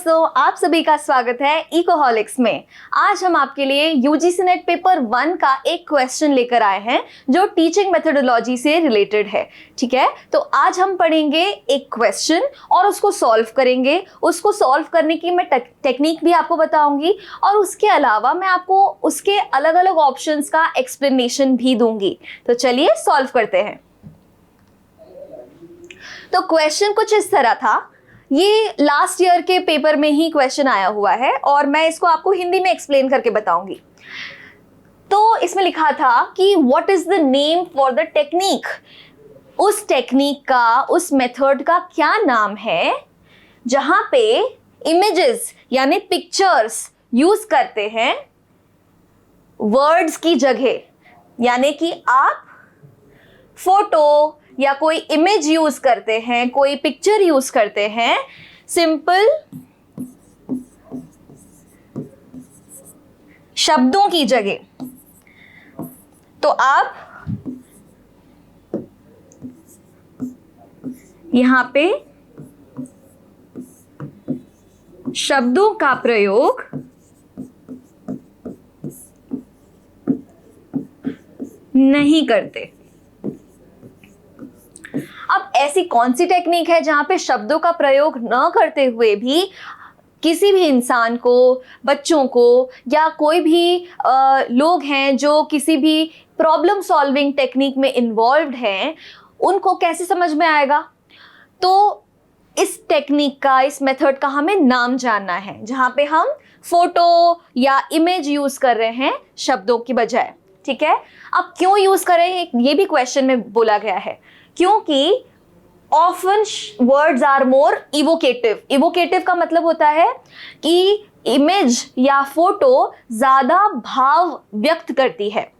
दोस्तों, आप सभी का स्वागत है इकोहॉलिक्स में। आज हम आपके लिए यूजीसी नेट पेपर 1 का एक क्वेश्चन लेकर आए हैं जो टीचिंग मेथोडोलॉजी से रिलेटेड है। ठीक है, तो आज हम पढ़ेंगे एक क्वेश्चन और उसको सॉल्व करेंगे। उसको सॉल्व करने की मैं टेक्निक भी आपको बताऊंगी और उसके अलावा मैं आपको उसके अलग अलग ऑप्शंस का एक्सप्लेनेशन भी दूंगी। तो चलिए सॉल्व करते हैं। तो क्वेश्चन कुछ इस तरह था। ये लास्ट ईयर के पेपर में ही क्वेश्चन आया हुआ है और मैं इसको आपको हिंदी में एक्सप्लेन करके बताऊंगी। तो इसमें लिखा था कि what is the name for the technique. उस टेक्निक का, उस मेथड का क्या नाम है जहां पे इमेजेस यानी पिक्चर्स यूज करते हैं वर्ड्स की जगह। यानी कि आप फोटो या कोई इमेज यूज करते हैं, कोई पिक्चर यूज करते हैं सिंपल शब्दों की जगह। तो आप यहां पे शब्दों का प्रयोग नहीं करते। अब ऐसी कौन सी टेक्निक है जहां पे शब्दों का प्रयोग न करते हुए भी किसी भी इंसान को, बच्चों को या कोई भी लोग हैं जो किसी भी प्रॉब्लम सॉल्विंग टेक्निक में इन्वॉल्व्ड हैं, उनको कैसे समझ में आएगा? तो इस टेक्निक का, इस मेथड का हमें नाम जानना है जहां पे हम फोटो या इमेज यूज कर रहे हैं शब्दों की बजाय। ठीक है, अब क्यों यूज करें ये भी क्वेश्चन में बोला गया है। क्योंकि often words are more evocative. Evocative का मतलब होता है कि इमेज या फोटो ज्यादा भाव व्यक्त करती है।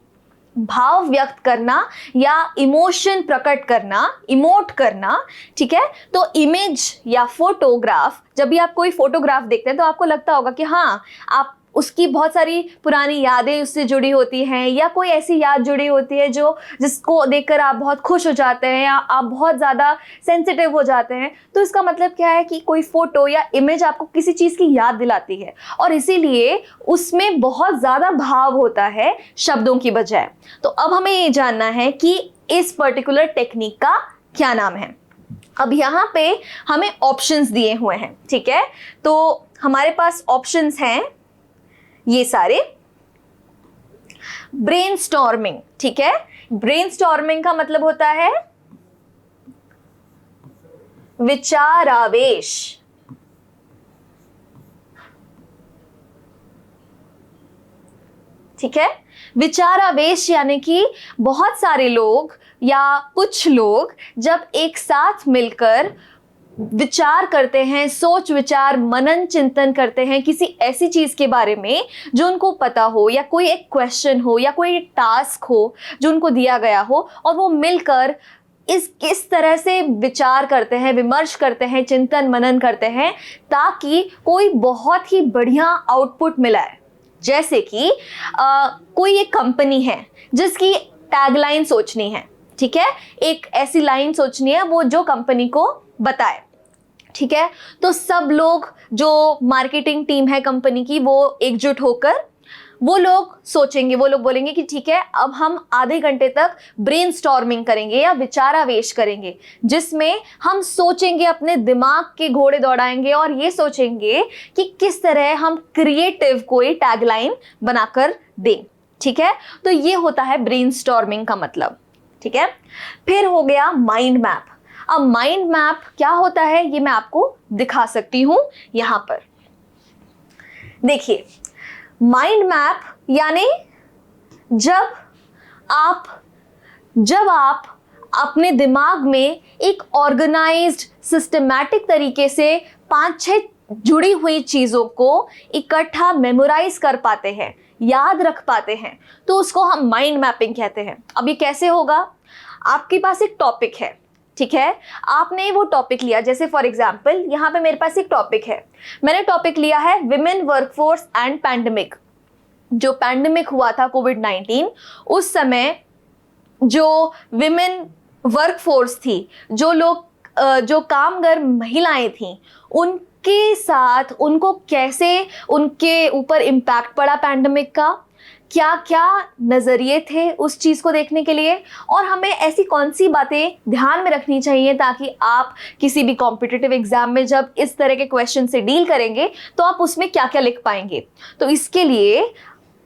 भाव व्यक्त करना या इमोशन प्रकट करना, इमोट करना। ठीक है, तो इमेज या फोटोग्राफ, जब भी आप कोई फोटोग्राफ देखते हैं तो आपको लगता होगा कि हाँ, आप उसकी बहुत सारी पुरानी यादें उससे जुड़ी होती हैं या कोई ऐसी याद जुड़ी होती है जिसको देखकर आप बहुत खुश हो जाते हैं या आप बहुत ज़्यादा सेंसिटिव हो जाते हैं। तो इसका मतलब क्या है कि कोई फोटो या इमेज आपको किसी चीज़ की याद दिलाती है और इसीलिए उसमें बहुत ज़्यादा भाव होता है शब्दों की बजाय। तो अब हमें ये जानना है कि इस पर्टिकुलर टेक्निक का क्या नाम है। अब यहाँ पे हमें ऑप्शंस दिए हुए हैं। ठीक है, तो हमारे पास ऑप्शंस हैं ये सारे। ब्रेनस्टॉर्मिंग। ठीक है, ब्रेनस्टॉर्मिंग का मतलब होता है विचारावेश। ठीक है, विचारावेश यानी कि बहुत सारे लोग या कुछ लोग जब एक साथ मिलकर विचार करते हैं, सोच विचार मनन चिंतन करते हैं किसी ऐसी चीज के बारे में जो उनको पता हो, या कोई एक क्वेश्चन हो या कोई एक टास्क हो जो उनको दिया गया हो, और वो मिलकर किस तरह से विचार करते हैं, विमर्श करते हैं, चिंतन मनन करते हैं ताकि कोई बहुत ही बढ़िया आउटपुट मिलाए। जैसे कि कोई एक कंपनी है जिसकी टैगलाइन सोचनी है। ठीक है, एक ऐसी लाइन सोचनी है वो जो कंपनी को बताए। ठीक है, तो सब लोग जो मार्केटिंग टीम है कंपनी की वो एकजुट होकर वो लोग सोचेंगे, वो लोग बोलेंगे कि ठीक है, अब हम आधे घंटे तक ब्रेनस्टॉर्मिंग करेंगे या विचारावेश करेंगे, जिसमें हम सोचेंगे, अपने दिमाग के घोड़े दौड़ाएंगे और ये सोचेंगे कि किस तरह हम क्रिएटिव कोई टैगलाइन बनाकर दें। ठीक है, तो ये होता है ब्रेनस्टॉर्मिंग का मतलब। ठीक है, फिर हो गया माइंड मैप। अब माइंड मैप क्या होता है ये मैं आपको दिखा सकती हूं यहां पर। देखिए, माइंड मैप यानी जब आप अपने दिमाग में एक ऑर्गेनाइज्ड सिस्टमैटिक तरीके से 5-6 जुड़ी हुई चीजों को इकट्ठा मेमोराइज कर पाते हैं, याद रख पाते हैं, तो उसको हम माइंड मैपिंग कहते हैं। अब ये कैसे होगा? आपके पास एक टॉपिक है। ठीक है, आपने वो टॉपिक लिया, जैसे फॉर एग्जाम्पल यहाँ पे मेरे पास एक टॉपिक है। मैंने टॉपिक लिया है विमेन वर्कफोर्स एंड पैंडेमिक। जो पैंडेमिक हुआ था कोविड-19, उस समय जो विमेन वर्कफोर्स थी, जो लोग जो कामगर महिलाएं थीं, के साथ उनको कैसे उनके ऊपर इम्पैक्ट पड़ा पैंडेमिक का, क्या क्या नज़रिए थे उस चीज़ को देखने के लिए, और हमें ऐसी कौन सी बातें ध्यान में रखनी चाहिए ताकि आप किसी भी कॉम्पिटिटिव एग्जाम में जब इस तरह के क्वेश्चन से डील करेंगे तो आप उसमें क्या क्या लिख पाएंगे। तो इसके लिए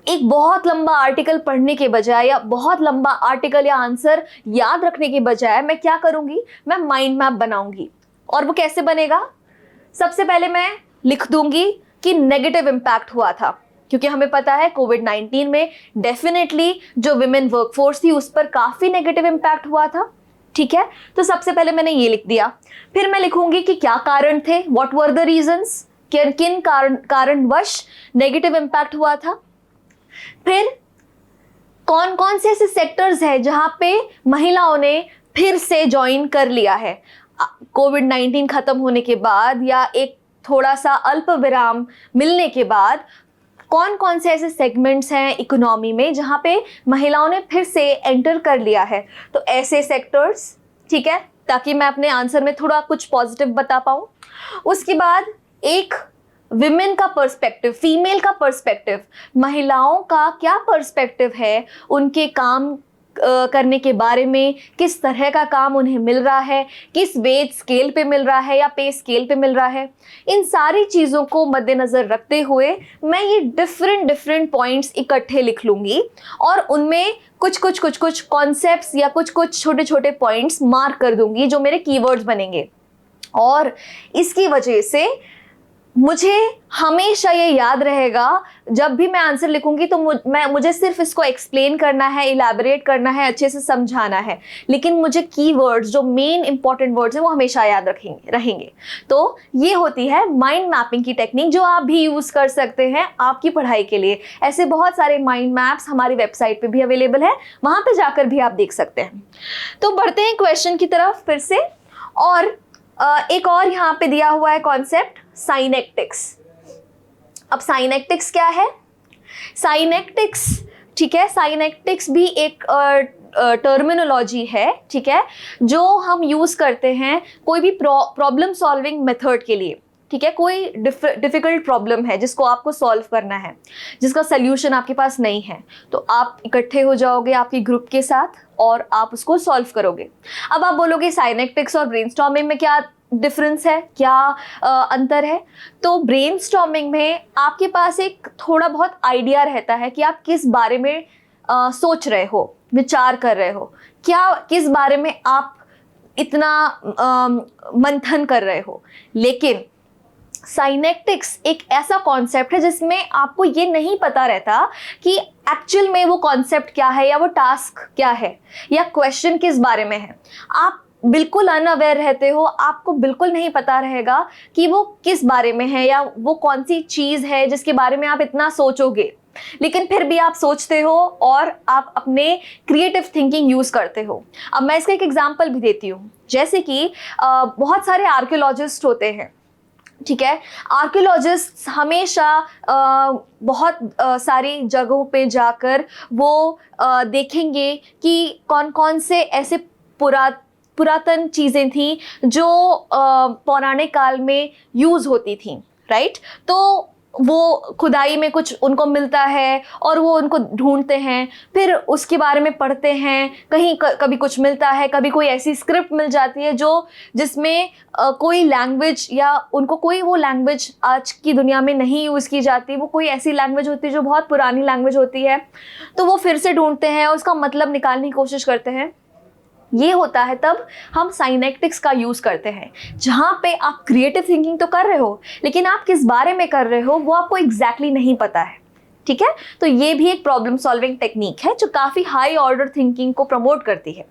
एक बहुत लंबा आर्टिकल पढ़ने के बजाय या बहुत लंबा आर्टिकल या आंसर याद रखने के बजाय मैं क्या करूँगी, मैं माइंड मैप बनाऊँगी। और वो कैसे बनेगा? सबसे पहले मैं लिख दूंगी कि नेगेटिव इम्पैक्ट हुआ था, क्योंकि हमें पता है कोविड-19 में डेफिनेटली जो विमेन वर्कफोर्स थी उस पर काफ़ी नेगेटिव इम्पैक्ट हुआ था। ठीक है, तो सबसे पहले मैंने ये लिख दिया। फिर मैं लिखूंगी कि क्या कारण थे, व्हाट वर द रीजंस, किन कारणवश नेगेटिव इम्पैक्ट हुआ था। फिर कौन कौन से ऐसे सेक्टर्स हैं जहां पे महिलाओं ने फिर से ज्वाइन कर लिया है कोविड-19 खत्म होने के बाद, या एक थोड़ा सा अल्प विराम मिलने के बाद कौन कौन से ऐसे सेगमेंट्स हैं इकोनॉमी में जहाँ पे महिलाओं ने फिर से एंटर कर लिया है। तो ऐसे सेक्टर्स, ठीक है, ताकि मैं अपने आंसर में थोड़ा कुछ पॉजिटिव बता पाऊँ। उसके बाद एक विमेन का पर्सपेक्टिव, फीमेल का पर्सपेक्टिव, महिलाओं का क्या पर्सपेक्टिव है उनके काम करने के बारे में, किस तरह का काम उन्हें मिल रहा है, किस वेज स्केल पे मिल रहा है या पे स्केल पे मिल रहा है। इन सारी चीज़ों को मद्देनज़र रखते हुए मैं ये डिफरेंट पॉइंट्स इकट्ठे लिख लूँगी और उनमें कुछ कॉन्सेप्ट्स या कुछ छोटे छोटे पॉइंट्स मार्क कर दूँगी जो मेरे कीवर्ड्स बनेंगे। और इसकी वजह से मुझे हमेशा ये याद रहेगा, जब भी मैं आंसर लिखूंगी तो मुझे सिर्फ इसको एक्सप्लेन करना है, इलैबोरेट करना है, अच्छे से समझाना है, लेकिन मुझे कीवर्ड्स जो मेन इंपॉर्टेंट वर्ड्स हैं वो हमेशा याद रहेंगे। तो ये होती है माइंड मैपिंग की टेक्निक, जो आप भी यूज़ कर सकते हैं आपकी पढ़ाई के लिए। ऐसे बहुत सारे माइंड मैप्स हमारी वेबसाइट पर भी अवेलेबल है, वहाँ पर जाकर भी आप देख सकते हैं। तो बढ़ते हैं क्वेश्चन की तरफ फिर से। और एक और यहाँ पे दिया हुआ है कॉन्सेप्ट, साइनेक्टिक्स। अब साइनेक्टिक्स क्या है? साइनेक्टिक्स, ठीक है, साइनेक्टिक्स भी एक टर्मिनोलॉजी है, ठीक है, जो हम यूज़ करते हैं कोई भी प्रॉब्लम सॉल्विंग मेथड के लिए। ठीक है, कोई डिफ़िकल्ट प्रॉब्लम है जिसको आपको सॉल्व करना है, जिसका सल्यूशन आपके पास नहीं है, तो आप इकट्ठे हो जाओगे आपके ग्रुप के साथ और आप उसको सॉल्व करोगे। अब आप बोलोगे साइनेक्टिक्स और ब्रेनस्टॉर्मिंग में क्या डिफरेंस है, क्या अंतर है? तो ब्रेनस्टॉर्मिंग में आपके पास एक थोड़ा बहुत आइडिया रहता है कि आप किस बारे में सोच रहे हो, विचार कर रहे हो, क्या किस बारे में आप इतना मंथन कर रहे हो। लेकिन साइनेक्टिक्स एक ऐसा कॉन्सेप्ट है जिसमें आपको ये नहीं पता रहता कि एक्चुअल में वो कॉन्सेप्ट क्या है, या वो टास्क क्या है, या क्वेश्चन किस बारे में है। आप बिल्कुल अनअवेयर रहते हो, आपको बिल्कुल नहीं पता रहेगा कि वो किस बारे में है या वो कौन सी चीज़ है जिसके बारे में आप इतना सोचोगे, लेकिन फिर भी आप सोचते हो और आप अपने क्रिएटिव थिंकिंग यूज़ करते हो। अब मैं इसका एक एग्जांपल भी देती हूँ। जैसे कि बहुत सारे आर्कियोलॉजिस्ट होते हैं, ठीक है, आर्कियोलॉजिस्ट हमेशा बहुत सारी जगहों पे जाकर वो देखेंगे कि कौन कौन से ऐसे पुरातन चीज़ें थी जो पौराणिक काल में यूज़ होती थी, राइट। तो वो खुदाई में कुछ उनको मिलता है और वो उनको ढूंढते हैं, फिर उसके बारे में पढ़ते हैं, कहीं कभी कुछ मिलता है, कभी कोई ऐसी स्क्रिप्ट मिल जाती है जिसमें कोई लैंग्वेज, या उनको कोई वो लैंग्वेज आज की दुनिया में नहीं यूज़ की जाती, वो कोई ऐसी लैंग्वेज होती है जो बहुत पुरानी लैंग्वेज होती है, तो वो फिर से ढूंढते हैं और उसका मतलब निकालने की कोशिश करते हैं। ये होता है तब हम साइनेक्टिक्स का यूज़ करते हैं, जहाँ पे आप क्रिएटिव थिंकिंग तो कर रहे हो लेकिन आप किस बारे में कर रहे हो वो आपको एग्जैक्टली नहीं पता है, ठीक है। तो ये भी एक प्रॉब्लम सॉल्विंग टेक्निक है जो काफ़ी हाई ऑर्डर थिंकिंग को प्रमोट करती है।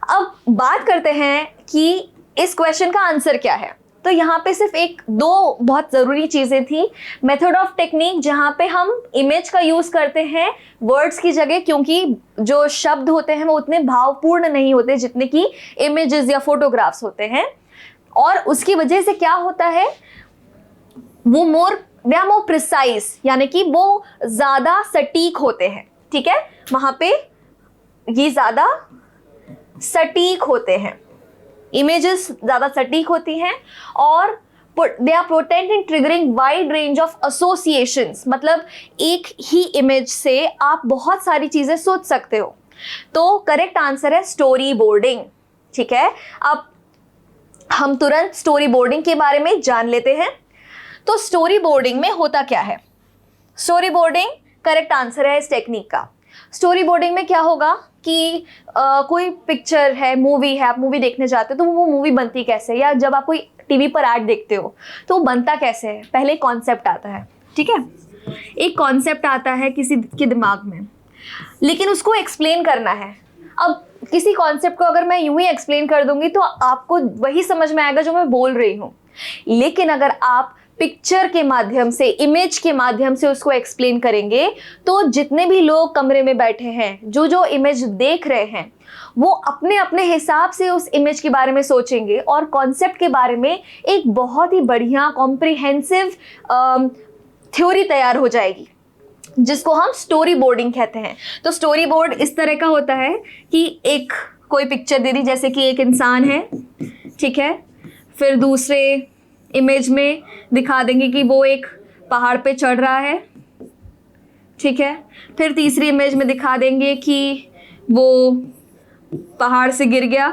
अब बात करते हैं कि इस क्वेश्चन का आंसर क्या है। तो यहाँ पे सिर्फ एक दो बहुत ज़रूरी चीज़ें थी। मेथड ऑफ टेक्निक, जहाँ पे हम इमेज का यूज़ करते हैं वर्ड्स की जगह, क्योंकि जो शब्द होते हैं वो उतने भावपूर्ण नहीं होते जितने कि इमेजेस या फोटोग्राफ्स होते हैं, और उसकी वजह से क्या होता है, वो मोर प्रिसाइज, यानी कि वो ज़्यादा सटीक होते हैं, ठीक है, वहाँ पे ये ज़्यादा सटीक होते हैं, इमेजेस ज़्यादा सटीक होती हैं और they are potent in triggering wide range of associations, मतलब एक ही इमेज से आप बहुत सारी चीजें सोच सकते हो। तो करेक्ट आंसर है स्टोरी बोर्डिंग। ठीक है, अब हम तुरंत स्टोरी बोर्डिंग के बारे में जान लेते हैं। तो स्टोरी बोर्डिंग में होता क्या है? स्टोरी बोर्डिंग करेक्ट आंसर है इस टेक्निक का। स्टोरी बोर्डिंग में क्या होगा कि कोई पिक्चर है, मूवी है, आप मूवी देखने जाते हो तो वो मूवी बनती कैसे है, या जब आप कोई टीवी पर ऐड देखते हो तो वो बनता कैसे है। पहले कॉन्सेप्ट आता है, ठीक है, एक कॉन्सेप्ट आता है किसी के दिमाग में, लेकिन उसको एक्सप्लेन करना है। अब किसी कॉन्सेप्ट को अगर मैं यूं ही एक्सप्लेन कर दूंगी तो आपको वही समझ में आएगा जो मैं बोल रही हूँ, लेकिन अगर आप पिक्चर के माध्यम से, इमेज के माध्यम से उसको एक्सप्लेन करेंगे तो जितने भी लोग कमरे में बैठे हैं, जो जो इमेज देख रहे हैं, वो अपने अपने हिसाब से उस इमेज के बारे में सोचेंगे और कॉन्सेप्ट के बारे में एक बहुत ही बढ़िया कॉम्प्रिहेंसिव थ्योरी तैयार हो जाएगी, जिसको हम स्टोरी बोर्डिंग कहते हैं। तो स्टोरी बोर्ड इस तरह का होता है कि एक कोई पिक्चर दे दी, जैसे कि एक इंसान है, ठीक है, फिर दूसरे इमेज में दिखा देंगे कि वो एक पहाड़ पे चढ़ रहा है, ठीक है, फिर तीसरी इमेज में दिखा देंगे कि वो पहाड़ से गिर गया,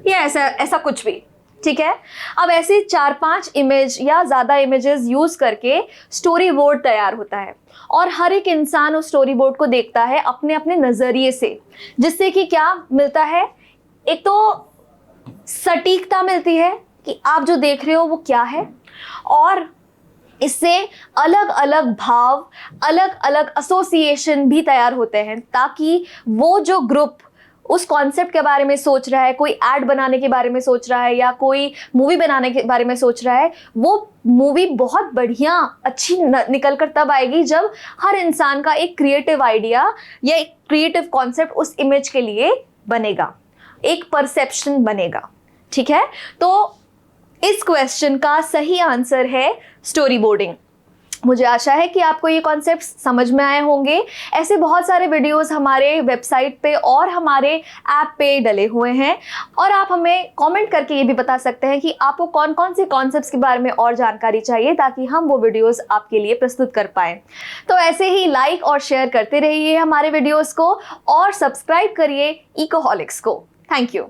या ऐसा ऐसा कुछ भी, ठीक है। अब ऐसे 4-5 इमेज या ज़्यादा इमेजेस यूज़ करके स्टोरी बोर्ड तैयार होता है और हर एक इंसान उस स्टोरी बोर्ड को देखता है अपने अपने नज़रिए से, जिससे कि क्या मिलता है, एक तो सटीकता मिलती है कि आप जो देख रहे हो वो क्या है, और इससे अलग अलग भाव, अलग अलग एसोसिएशन भी तैयार होते हैं, ताकि वो जो ग्रुप उस कॉन्सेप्ट के बारे में सोच रहा है, कोई ऐड बनाने के बारे में सोच रहा है या कोई मूवी बनाने के बारे में सोच रहा है, वो मूवी बहुत बढ़िया अच्छी निकल कर तब आएगी जब हर इंसान का एक क्रिएटिव आइडिया या एक क्रिएटिव कॉन्सेप्ट उस इमेज के लिए बनेगा, एक परसेप्शन बनेगा। ठीक है, तो इस क्वेश्चन का सही आंसर है स्टोरी बोर्डिंग। मुझे आशा है कि आपको ये कॉन्सेप्ट समझ में आए होंगे। ऐसे बहुत सारे वीडियोस हमारे वेबसाइट पे और हमारे ऐप पे डले हुए हैं, और आप हमें कमेंट करके ये भी बता सकते हैं कि आपको कौन कौन से कॉन्सेप्ट्स के बारे में और जानकारी चाहिए, ताकि हम वो वीडियोस आपके लिए प्रस्तुत कर पाएँ। तो ऐसे ही लाइक और शेयर करते रहिए हमारे वीडियोज़ को, और सब्सक्राइब करिए इकोहॉलिक्स को। Thank you.